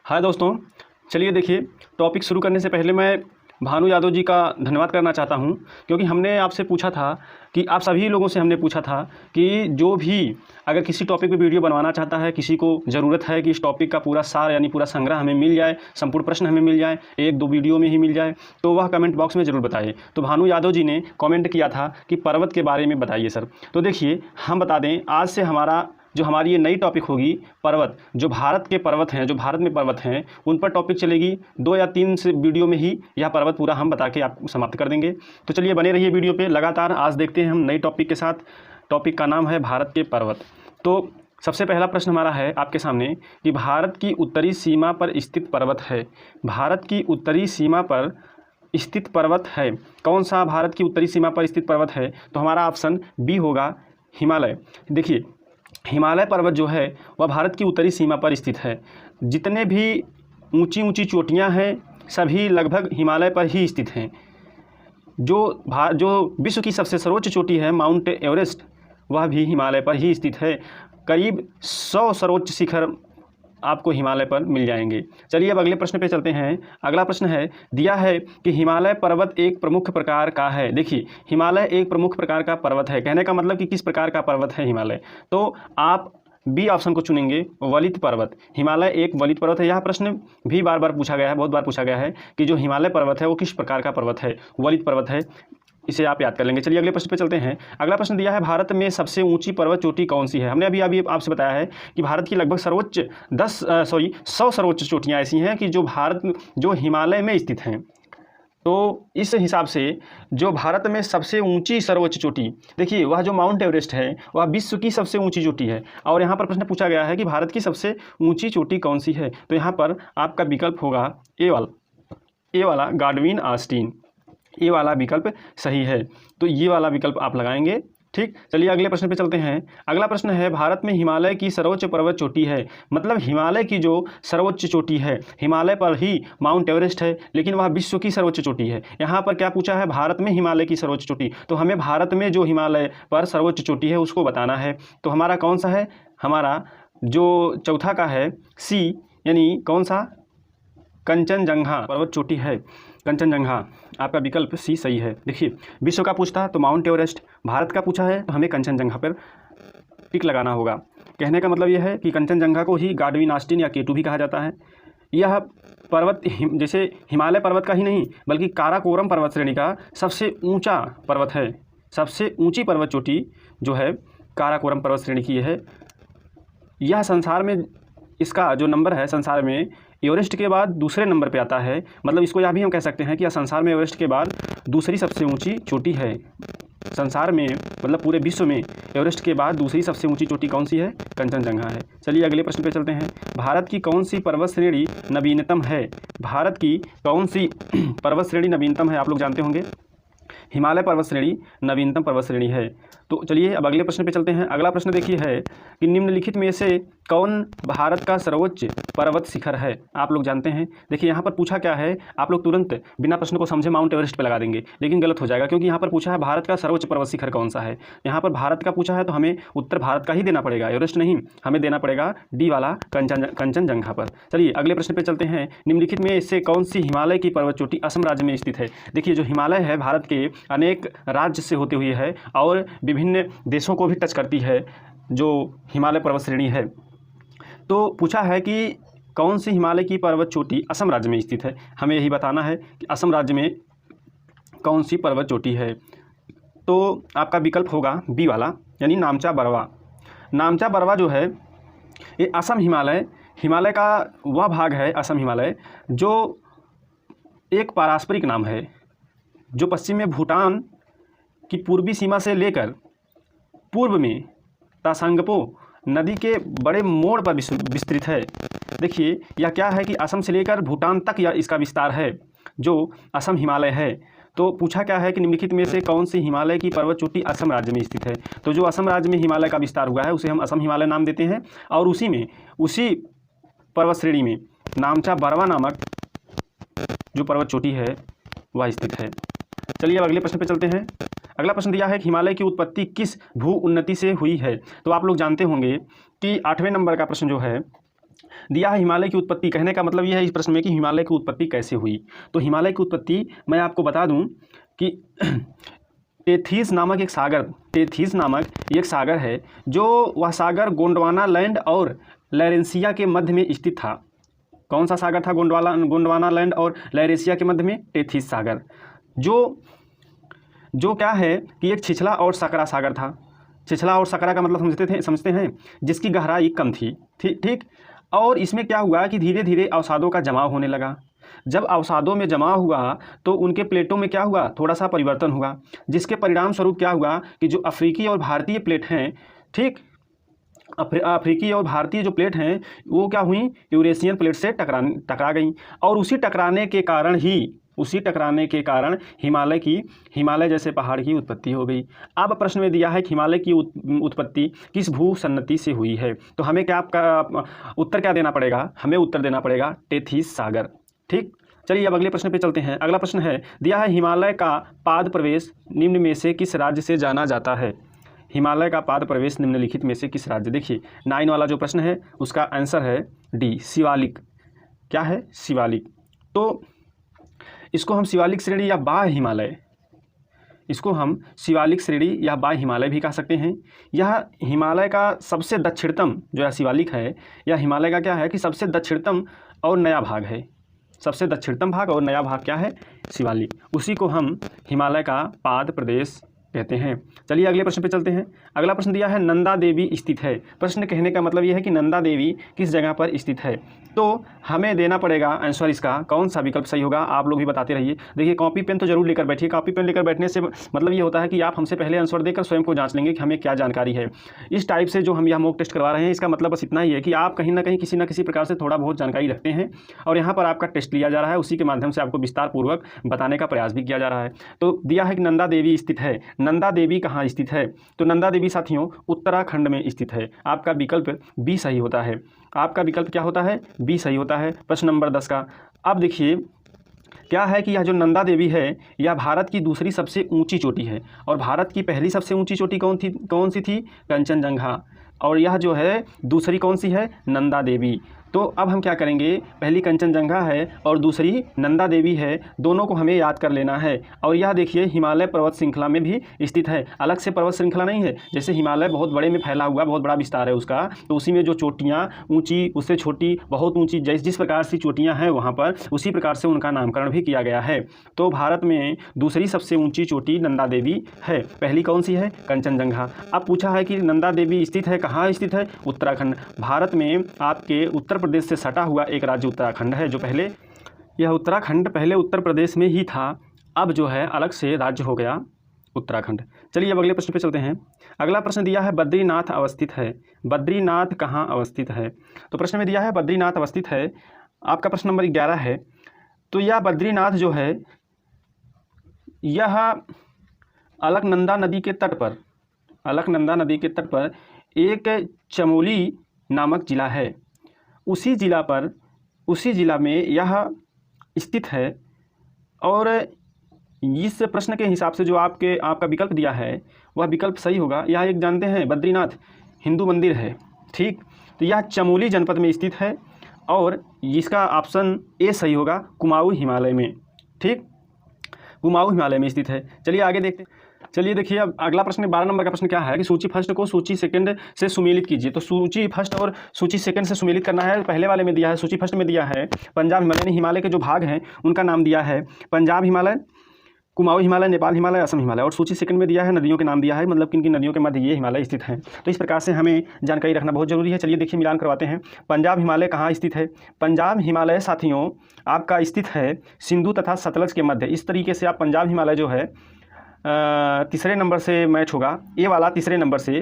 हाय दोस्तों, चलिए देखिए, टॉपिक शुरू करने से पहले मैं भानु यादव जी का धन्यवाद करना चाहता हूं, क्योंकि हमने आपसे पूछा था कि आप सभी लोगों से हमने पूछा था कि जो भी अगर किसी टॉपिक पे वीडियो बनवाना चाहता है, किसी को ज़रूरत है कि इस टॉपिक का पूरा सार यानी पूरा संग्रह हमें मिल जाए, संपूर्ण प्रश्न हमें मिल जाए, एक दो वीडियो में ही मिल जाए, तो वह कमेंट बॉक्स में ज़रूर बताइए। तो भानु यादव जी ने कमेंट किया था कि पर्वत के बारे में बताइए सर। तो देखिए, हम बता दें, आज से हमारी ये नई टॉपिक होगी पर्वत। जो भारत के पर्वत हैं, जो भारत में पर्वत हैं, उन पर टॉपिक चलेगी। 2 या 3 से वीडियो में ही यह पर्वत पूरा हम बता के आपको समाप्त कर देंगे। तो चलिए बने रहिए वीडियो पे लगातार। आज देखते हैं हम नई टॉपिक के साथ। टॉपिक का नाम है भारत के पर्वत। तो सबसे पहला प्रश्न हमारा है आपके सामने कि भारत की उत्तरी सीमा पर स्थित पर्वत है। भारत की उत्तरी सीमा पर स्थित पर्वत है, कौन सा भारत की उत्तरी सीमा पर स्थित पर्वत है? तो हमारा ऑप्शन बी होगा, हिमालय। देखिए, हिमालय पर्वत जो है वह भारत की उत्तरी सीमा पर स्थित है। जितने भी ऊंची ऊंची चोटियां हैं सभी लगभग हिमालय पर ही स्थित हैं। जो विश्व की सबसे सर्वोच्च चोटी है माउंट एवरेस्ट, वह भी हिमालय पर ही स्थित है। करीब 100 सर्वोच्च शिखर आपको हिमालय पर मिल जाएंगे। चलिए अब अगले प्रश्न पे चलते हैं। अगला प्रश्न है, दिया है कि हिमालय पर्वत एक प्रमुख प्रकार का है। देखिए, हिमालय एक प्रमुख प्रकार का पर्वत है, कहने का मतलब कि किस प्रकार का पर्वत है हिमालय? तो आप बी ऑप्शन को चुनेंगे, वलित पर्वत। हिमालय एक वलित पर्वत है। यह प्रश्न भी बार बार पूछा गया है, बहुत बार पूछा गया है कि जो हिमालय पर्वत है वो किस प्रकार का पर्वत है? वलित पर्वत है। इसे आप याद कर लेंगे। चलिए अगले प्रश्न पे चलते हैं। अगला प्रश्न दिया है, भारत में सबसे ऊंची पर्वत चोटी कौन सी है? हमने अभी आपसे बताया है कि भारत की लगभग 100 सर्वोच्च चोटियां ऐसी हैं कि जो हिमालय में स्थित हैं। तो इस हिसाब से जो भारत में सबसे ऊंची सर्वोच्च चोटी, देखिए वह जो माउंट एवरेस्ट है वह विश्व की सबसे ऊंची चोटी है। और यहाँ पर प्रश्न पूछा गया है कि भारत की सबसे ऊंची चोटी कौन सी है? तो यहाँ पर आपका विकल्प होगा ए वाला गाडविन ऑस्टिन। ये वाला विकल्प सही है, तो ये वाला विकल्प आप लगाएंगे। ठीक, चलिए अगले प्रश्न पे चलते हैं। अगला प्रश्न है, भारत में हिमालय की सर्वोच्च पर्वत चोटी है। मतलब हिमालय की जो सर्वोच्च चोटी है, हिमालय पर ही माउंट एवरेस्ट है, लेकिन वह विश्व की सर्वोच्च चोटी है। यहाँ पर क्या पूछा है? भारत में हिमालय की सर्वोच्च चोटी। तो हमें भारत में जो हिमालय पर सर्वोच्च चोटी है उसको बताना है। तो हमारा कौन सा है? हमारा जो चौथा का है सी, यानी कौन सा? कंचनजंगा पर्वत चोटी है, कंचनजंगा। आपका विकल्प सी सही है। देखिए, विश्व का पूछता तो माउंट एवरेस्ट, भारत का पूछा है तो हमें कंचनजंगा पर टिक लगाना होगा। कहने का मतलब यह है कि कंचनजंगा को ही गाडविन ऑस्टिन या केटू भी कहा जाता है। यह पर्वत जैसे हिमालय पर्वत का ही नहीं बल्कि काराकोरम पर्वत श्रेणी का सबसे ऊंचा पर्वत है। सबसे ऊंची पर्वत चोटी जो है काराकोरम पर्वत श्रेणी की है। यह संसार में, इसका जो नंबर है संसार में एवरेस्ट के बाद दूसरे नंबर पे आता है। मतलब इसको यह भी हम कह सकते हैं कि यह संसार में एवरेस्ट के बाद दूसरी सबसे ऊंची चोटी है। संसार में मतलब पूरे विश्व में एवरेस्ट के बाद दूसरी सबसे ऊंची चोटी कौन सी है? कंचनजंगा है। चलिए अगले प्रश्न पे चलते हैं। भारत की कौन सी पर्वत श्रेणी नवीनतम है? भारत की कौन सी पर्वत श्रेणी नवीनतम है? आप लोग जानते होंगे, हिमालय पर्वत श्रेणी नवीनतम पर्वत श्रेणी है। तो चलिए अब अगले प्रश्न पे चलते हैं। अगला प्रश्न देखिए है कि निम्नलिखित में से कौन भारत का सर्वोच्च पर्वत शिखर है? आप लोग जानते हैं। देखिए यहाँ पर पूछा क्या है, आप लोग तुरंत बिना प्रश्न को समझे माउंट एवरेस्ट पे लगा देंगे, लेकिन गलत हो जाएगा, क्योंकि यहाँ पर पूछा है भारत का सर्वोच्च पर्वत शिखर कौन सा है। यहाँ पर भारत का पूछा है तो हमें उत्तर भारत का ही देना पड़ेगा, एवरेस्ट नहीं। हमें देना पड़ेगा डी वाला कंचनजंगा पर। चलिए अगले प्रश्न पे चलते हैं। निम्नलिखित में से कौन सी हिमालय की पर्वत चोटी असम राज्य में स्थित है? देखिए, जो हिमालय है भारत के अनेक राज्य से होते हुए है और विभिन्न देशों को भी टच करती है जो हिमालय पर्वत श्रेणी है। तो पूछा है कि कौन सी हिमालय की पर्वत चोटी असम राज्य में स्थित है। हमें यही बताना है कि असम राज्य में कौन सी पर्वत चोटी है। तो आपका विकल्प होगा बी वाला, यानी नामचा बरवा। नामचा बरवा जो है ये असम हिमालय का वह भाग है, असम हिमालय, जो एक पारस्परिक नाम है, जो पश्चिम में भूटान की पूर्वी सीमा से लेकर पूर्व में तासांगपो नदी के बड़े मोड़ पर विस्तृत है। देखिए यह क्या है कि असम से लेकर भूटान तक यह इसका विस्तार है, जो असम हिमालय है। तो पूछा क्या है कि निम्नलिखित में से कौन सी हिमालय की पर्वत चोटी असम राज्य में स्थित है? तो जो असम राज्य में हिमालय का विस्तार हुआ है उसे हम असम हिमालय नाम देते हैं, और उसी पर्वत श्रेणी में नामचा बरवा नामक जो पर्वत चोटी है वह स्थित है। चलिए अब अगले प्रश्न पे चलते हैं। अगला प्रश्न दिया है कि हिमालय की उत्पत्ति किस भू उन्नति से हुई है? तो आप लोग जानते होंगे कि 8वें नंबर का प्रश्न जो है दिया है हिमालय की उत्पत्ति, कहने का मतलब यह है इस प्रश्न में कि हिमालय की उत्पत्ति कैसे हुई। तो हिमालय की उत्पत्ति मैं आपको बता दूं कि टेथीस नामक एक सागर है, जो वह सागर गोंडवाना लैंड और लैरेंसिया के मध्य में स्थित था। कौन सा सागर था? गोंडवाना लैंड और लैरेंसिया के मध्य में टेथीस सागर, जो क्या है कि एक छिछला और सकरा सागर था। छिछला और सकरा का मतलब समझते हैं जिसकी गहराई कम थी, ठीक। और इसमें क्या हुआ कि धीरे धीरे अवसादों का जमाव होने लगा। जब अवसादों में जमा हुआ तो उनके प्लेटों में क्या हुआ, थोड़ा सा परिवर्तन हुआ, जिसके परिणाम स्वरूप क्या हुआ कि जो अफ्रीकी और भारतीय प्लेट हैं, ठीक, अफ्रीकी और भारतीय जो प्लेट हैं वो क्या हुई, यूरेशियन प्लेट से टकरा गई। और उसी टकराने के कारण हिमालय जैसे पहाड़ की उत्पत्ति हो गई। अब प्रश्न में दिया है कि हिमालय की उत्पत्ति किस भू सन्नति से हुई है। तो हमें क्या आपका उत्तर क्या देना पड़ेगा? हमें उत्तर देना पड़ेगा टेथीस सागर, ठीक। चलिए अब अगले प्रश्न पे चलते हैं। अगला प्रश्न है, दिया है हिमालय का पाद प्रवेश निम्न में से किस राज्य से जाना जाता है? हिमालय का पाद प्रवेश निम्नलिखित में से किस राज्य? देखिए 9 वाला जो प्रश्न है उसका आंसर है डी, शिवालिक। क्या है? शिवालिक। तो इसको हम शिवालिक श्रेणी या बाह्य हिमालय भी कह सकते हैं। यह हिमालय का सबसे दक्षिणतम जो है शिवालिक है, यह हिमालय का क्या है कि सबसे दक्षिणतम और नया भाग है। सबसे दक्षिणतम भाग और नया भाग क्या है? शिवालिक। उसी को हम हिमालय का पाद प्रदेश कहते हैं। चलिए अगले प्रश्न पे चलते हैं। अगला प्रश्न दिया है नंदा देवी स्थित है। प्रश्न कहने का मतलब यह है कि नंदा देवी किस जगह पर स्थित है। तो हमें देना पड़ेगा आंसर इसका, कौन सा विकल्प सही होगा आप लोग भी बताते रहिए। देखिए कॉपी पेन तो जरूर लेकर बैठिए। कॉपी पेन लेकर बैठने से मतलब ये होता है कि आप हमसे पहले आंसर देकर स्वयं को जांच लेंगे कि हमें क्या जानकारी है। इस टाइप से जो हम यह मॉक टेस्ट करवा रहे हैं इसका मतलब बस इतना ही है कि आप कहीं ना कहीं किसी न किसी प्रकार से थोड़ा बहुत जानकारी रखते हैं और यहाँ पर आपका टेस्ट लिया जा रहा है, उसी के माध्यम से आपको विस्तार पूर्वक बताने का प्रयास भी किया जा रहा है। तो दिया है कि नंदा देवी स्थित है। नंदा देवी कहाँ स्थित है? तो नंदा देवी साथियों उत्तराखंड में स्थित है। आपका विकल्प बी सही होता है। आपका विकल्प क्या होता है? बी सही होता है। प्रश्न नंबर 10 का अब देखिए क्या है कि यह जो नंदा देवी है यह भारत की दूसरी सबसे ऊंची चोटी है और भारत की पहली सबसे ऊंची चोटी कौन सी थी? कंचनजंगा। और यह जो है दूसरी कौन सी है? नंदा देवी। तो अब हम क्या करेंगे, पहली कंचनजंगा है और दूसरी नंदा देवी है, दोनों को हमें याद कर लेना है। और यह देखिए हिमालय पर्वत श्रृंखला में भी स्थित है, अलग से पर्वत श्रृंखला नहीं है। जैसे हिमालय बहुत बड़े में फैला हुआ, बहुत बड़ा विस्तार है उसका, तो उसी में जो चोटियाँ ऊंची उससे छोटी बहुत ऊंची जिस प्रकार से चोटियाँ हैं वहाँ पर, उसी प्रकार से उनका नामकरण भी किया गया है। तो भारत में दूसरी सबसे ऊँची चोटी नंदा देवी है, पहली कौन सी है? कंचनजंगा। अब पूछा है कि नंदा देवी स्थित है कहाँ स्थित है? उत्तराखंड। भारत में आपके उत्तर प्रदेश से सटा हुआ एक राज्य उत्तराखंड है, जो पहले यह उत्तराखंड पहले उत्तर प्रदेश में ही था, अब जो है अलग से राज्य हो गया उत्तराखंड। चलिए अब अगले प्रश्न पे चलते हैं। अगला प्रश्न दिया है बद्रीनाथ अवस्थित है। बद्रीनाथ कहाँ अवस्थित है? तो प्रश्न में दिया है बद्रीनाथ अवस्थित है। आपका प्रश्न नंबर 11 है। तो यह बद्रीनाथ जो है यह अलकनंदा नदी के तट पर एक चमोली नामक जिला है, उसी जिला में यह स्थित है। और इस प्रश्न के हिसाब से जो आपका विकल्प दिया है वह विकल्प सही होगा। यह एक जानते हैं बद्रीनाथ हिंदू मंदिर है, ठीक। तो यह चमोली जनपद में स्थित है और इसका ऑप्शन ए सही होगा, कुमाऊं हिमालय में, ठीक, कुमाऊं हिमालय में स्थित है। चलिए आगे देखते हैं। चलिए देखिए अब अगला प्रश्न 12 नंबर का प्रश्न क्या है कि सूची फर्स्ट को सूची सेकंड से सुमेलित कीजिए। तो सूची फर्स्ट और सूची सेकंड से सुमेलित करना है। पहले वाले में दिया है, सूची फर्स्ट में दिया है पंजाब हिमालय, हिमालय के जो भाग हैं उनका नाम दिया है पंजाब हिमालय, कुमाऊं हिमालय, नेपाल हिमालय, असम हिमालय। और सूची सेकंड में दिया है नदियों के नाम दिया है, मतलब किन किन नदियों के मध्य ये हिमालय स्थित हैं। तो इस प्रकार से हमें जानकारी रखना बहुत जरूरी है। चलिए देखिए मिलान करवाते हैं। पंजाब हिमालय कहाँ स्थित है? पंजाब हिमालय साथियों आपका स्थित है सिंधु तथा सतलज के मध्य। इस तरीके से आप पंजाब हिमालय जो है तीसरे नंबर से मैच होगा, ए वाला तीसरे नंबर से,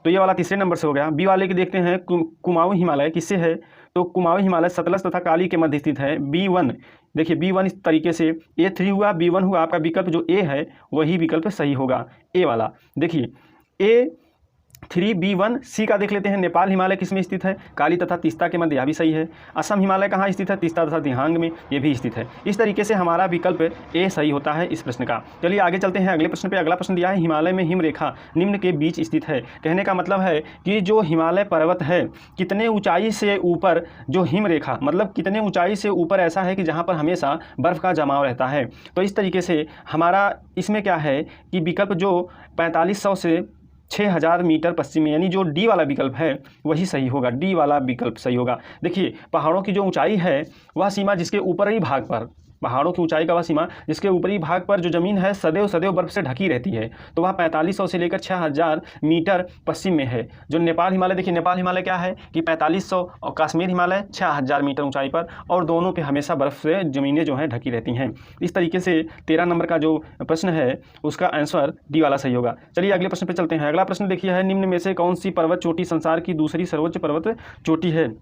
तो ये वाला तीसरे नंबर से हो गया। बी वाले की देखते हैं कुमाऊं हिमालय किससे है? तो कुमाऊं हिमालय सतलज तथा काली के मध्य स्थित है। B1 देखिए B1 इस तरीके से, A3 हुआ, B1 हुआ। आपका विकल्प जो ए है वही विकल्प सही होगा, ए वाला। देखिए ए 3B1C का देख लेते हैं। नेपाल हिमालय किस में स्थित है? काली तथा तीस्ता के मध्य, यह भी सही है। असम हिमालय कहाँ स्थित है? तीस्ता तथा दिहांग में, ये भी स्थित है। इस तरीके से हमारा विकल्प ए सही होता है इस प्रश्न का। चलिए आगे चलते हैं अगले प्रश्न पे। अगला प्रश्न दिया है हिमालय में हिमरेखा निम्न के बीच स्थित है। कहने का मतलब है कि जो हिमालय पर्वत है कितने ऊंचाई से ऊपर जो हिमरेखा, मतलब कितने ऊंचाई से ऊपर ऐसा है कि जहाँ पर हमेशा बर्फ़ का जमाव रहता है। तो इस तरीके से हमारा इसमें क्या है कि विकल्प जो 4500 से 6000 मीटर पश्चिम में, यानी जो डी वाला विकल्प है वही सही होगा। डी वाला विकल्प सही होगा। देखिए पहाड़ों की जो ऊंचाई है वह सीमा जिसके ऊपरी भाग पर, पहाड़ों की ऊंचाई का वह सीमा जिसके ऊपरी भाग पर जो ज़मीन है सदैव सदैव बर्फ़ से ढकी रहती है, तो वह 4500 से लेकर 6000 मीटर पश्चिम में है। जो नेपाल हिमालय, देखिए नेपाल हिमालय क्या है कि 4500 और कश्मीर हिमालय 6000 मीटर ऊंचाई पर, और दोनों पे हमेशा बर्फ़ से ज़मीनें जो हैं ढकी रहती हैं। इस तरीके से 13 नंबर का जो प्रश्न है उसका आंसर डी वाला सही होगा। चलिए अगले प्रश्न पर चलते हैं। अगला प्रश्न देखिए है, निम्न में से कौन सी पर्वत चोटी संसार की दूसरी सर्वोच्च पर्वत चोटी है?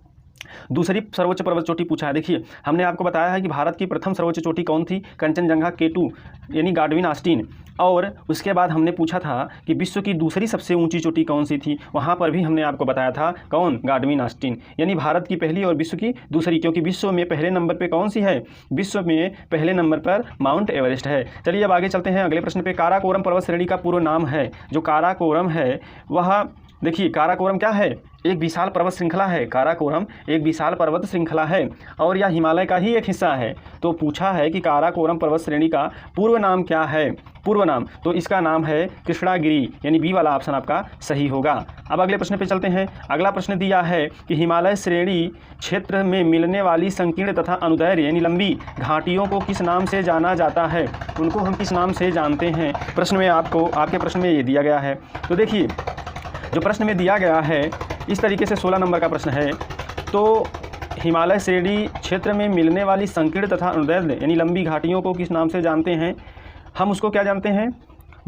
दूसरी सर्वोच्च पर्वत चोटी पूछा है। देखिए हमने आपको बताया है कि भारत की प्रथम सर्वोच्च चोटी कौन थी? कंचनजंगा K2 यानी गाडविन ऑस्टिन। और उसके बाद हमने पूछा था कि विश्व की दूसरी सबसे ऊंची चोटी कौन सी थी? वहाँ पर भी हमने आपको बताया था कौन? गाडविन ऑस्टिन। यानी भारत की पहली और विश्व की दूसरी, क्योंकि विश्व में पहले नंबर पे कौन सी है? विश्व में पहले नंबर पर माउंट एवरेस्ट है। चलिए अब आगे चलते हैं अगले प्रश्न पे। काराकोरम पर्वत श्रेणी का पूर्व नाम है। जो काराकोरम है वह, देखिए काराकोरम क्या है? एक विशाल पर्वत श्रृंखला है। काराकोरम एक विशाल पर्वत श्रृंखला है और यह हिमालय का ही एक हिस्सा है। तो पूछा है कि काराकोरम पर्वत श्रेणी का पूर्व नाम क्या है? पूर्व नाम, तो इसका नाम है कृष्णागिरी, यानी बी वाला ऑप्शन आपका सही होगा। अब अगले प्रश्न पे चलते हैं। अगला प्रश्न दिया है कि हिमालय श्रेणी क्षेत्र में मिलने वाली संकीर्ण तथा अनुदैर्घ्य यानी लंबी घाटियों को किस नाम से जाना जाता है? उनको हम किस नाम से जानते हैं? प्रश्न में आपको, आपके प्रश्न में ये दिया गया है। तो देखिए जो प्रश्न में दिया गया है इस तरीके से 16 नंबर का प्रश्न है। तो हिमालय श्रेणी क्षेत्र में मिलने वाली संकीर्ण तथा अनुदैर्घ्य यानी लंबी घाटियों को किस नाम से जानते हैं? हम उसको क्या जानते हैं?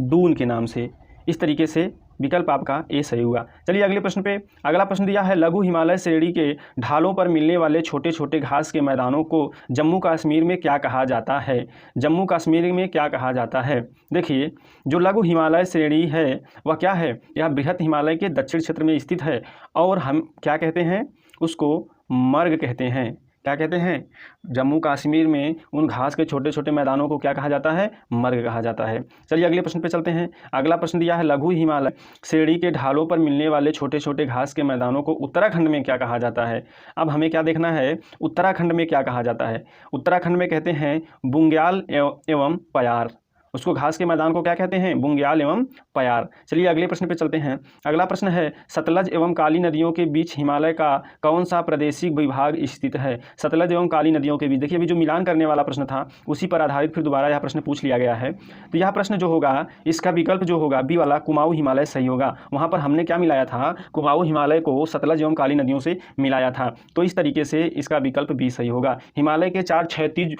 दून के नाम से। इस तरीके से विकल्प आपका ए सही हुआ। चलिए अगले प्रश्न पे। अगला प्रश्न दिया है, लघु हिमालय श्रेणी के ढालों पर मिलने वाले छोटे छोटे घास के मैदानों को जम्मू कश्मीर में क्या कहा जाता है? जम्मू कश्मीर में क्या कहा जाता है? देखिए जो लघु हिमालय श्रेणी है वह क्या है? यह बृहत हिमालय के दक्षिण क्षेत्र में स्थित है और हम क्या कहते हैं? उसको मर्ग कहते हैं। क्या कहते हैं? जम्मू कश्मीर में उन घास के छोटे छोटे मैदानों को क्या कहा जाता है? मर्ग कहा जाता है। चलिए अगले प्रश्न पे चलते हैं। अगला प्रश्न दिया है, लघु हिमालय श्रेणी के ढालों पर मिलने वाले छोटे छोटे घास के मैदानों को उत्तराखंड में क्या कहा जाता है? अब हमें क्या देखना है? उत्तराखंड में क्या कहा जाता है? उत्तराखंड में कहते हैं बुंग्याल एवं पयार। उसको घास के मैदान को क्या कहते हैं? बुंग्याल एवं पयार। चलिए अगले प्रश्न पे चलते हैं। अगला प्रश्न है, सतलज एवं काली नदियों के बीच हिमालय का कौन सा प्रादेशिक विभाग स्थित है? सतलज एवं काली नदियों के बीच, देखिए अभी जो मिलान करने वाला प्रश्न था उसी पर आधारित फिर दोबारा यह प्रश्न पूछ लिया गया है। तो यह प्रश्न जो होगा इसका विकल्प जो होगा बी वाला कुमाऊं हिमालय सही होगा। वहाँ पर हमने क्या मिलाया था? कुमाऊं हिमालय को सतलज एवं काली नदियों से मिलाया था। तो इस तरीके से इसका विकल्प बी सही होगा। हिमालय के 4 क्षैतिज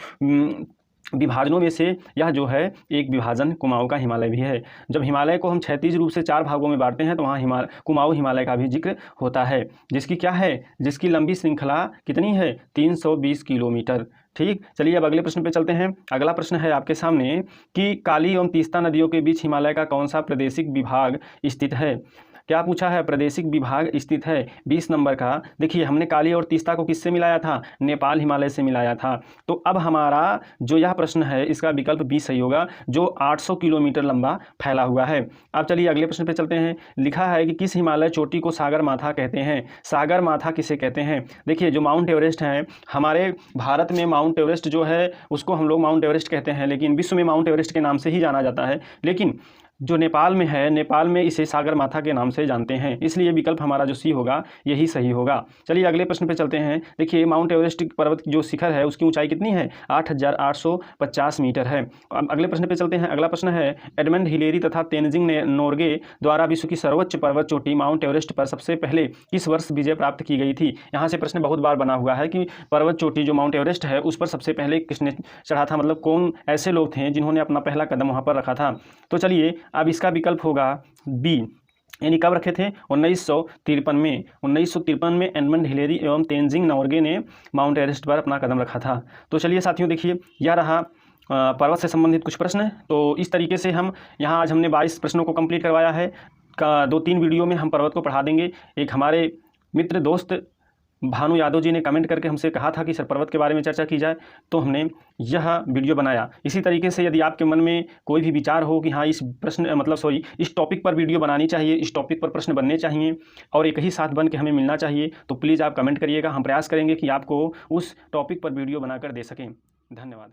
विभाजनों में से यह जो है एक विभाजन कुमाऊं का हिमालय भी है। जब हिमालय को हम क्षैतिज रूप से 4 भागों में बांटते हैं तो वहाँ कुमाऊं हिमालय का भी जिक्र होता है, जिसकी क्या है? जिसकी लंबी श्रृंखला कितनी है? 320 किलोमीटर। ठीक, चलिए अब अगले प्रश्न पे चलते हैं। अगला प्रश्न है आपके सामने कि काली एवं तीस्ता नदियों के बीच हिमालय का कौन सा प्रादेशिक विभाग स्थित है? क्या पूछा है? प्रादेशिक विभाग स्थित है 20 नंबर का। देखिए हमने काली और तीस्ता को किससे मिलाया था? नेपाल हिमालय से मिलाया था। तो अब हमारा जो यह प्रश्न है इसका विकल्प बी सही होगा, जो 800 किलोमीटर लंबा फैला हुआ है। अब चलिए अगले प्रश्न पे चलते हैं। लिखा है कि किस हिमालय चोटी को सागर माथा कहते हैं? सागर माथा किसे कहते हैं? देखिए जो माउंट एवरेस्ट है, हमारे भारत में माउंट एवरेस्ट जो है उसको हम लोग माउंट एवरेस्ट कहते हैं, लेकिन विश्व में माउंट एवरेस्ट के नाम से ही जाना जाता है। लेकिन जो नेपाल में है, नेपाल में इसे सागर माथा के नाम से जानते हैं, इसलिए विकल्प हमारा जो सी होगा यही सही होगा। चलिए अगले प्रश्न पे चलते हैं। देखिए माउंट एवरेस्ट पर्वत की जो शिखर है उसकी ऊंचाई कितनी है? 8850 मीटर है। अब अगले प्रश्न पे चलते हैं। अगला प्रश्न है, एडमंड हिलेरी तथा तेनजिंग नोर्गे द्वारा विश्व की सर्वोच्च पर्वत चोटी माउंट एवरेस्ट पर सबसे पहले किस वर्ष विजय प्राप्त की गई थी? यहाँ से प्रश्न बहुत बार बना हुआ है कि पर्वत चोटी जो माउंट एवरेस्ट है उस पर सबसे पहले किसने चढ़ा था, मतलब कौन ऐसे लोग थे जिन्होंने अपना पहला कदम वहाँ पर रखा था। तो चलिए अब इसका विकल्प होगा बी, यानी कब रखे थे? 1953 में। 1953 में एडमंड हिलेरी एवं तेनजिंग नोर्गे ने माउंट एवरेस्ट पर अपना कदम रखा था। तो चलिए साथियों देखिए यह रहा पर्वत से संबंधित कुछ प्रश्न। तो इस तरीके से हम यहाँ आज हमने 22 प्रश्नों को कंप्लीट करवाया है। का 2-3 वीडियो में हम पर्वत को पढ़ा देंगे। एक हमारे मित्र दोस्त भानु यादव जी ने कमेंट करके हमसे कहा था कि सर पर्वत के बारे में चर्चा की जाए, तो हमने यह वीडियो बनाया। इसी तरीके से यदि आपके मन में कोई भी विचार हो कि हाँ इस इस टॉपिक पर वीडियो बनानी चाहिए, इस टॉपिक पर प्रश्न बनने चाहिए और एक ही साथ बन के हमें मिलना चाहिए, तो प्लीज़ आप कमेंट करिएगा। हम प्रयास करेंगे कि आपको उस टॉपिक पर वीडियो बनाकर दे सकें। धन्यवाद।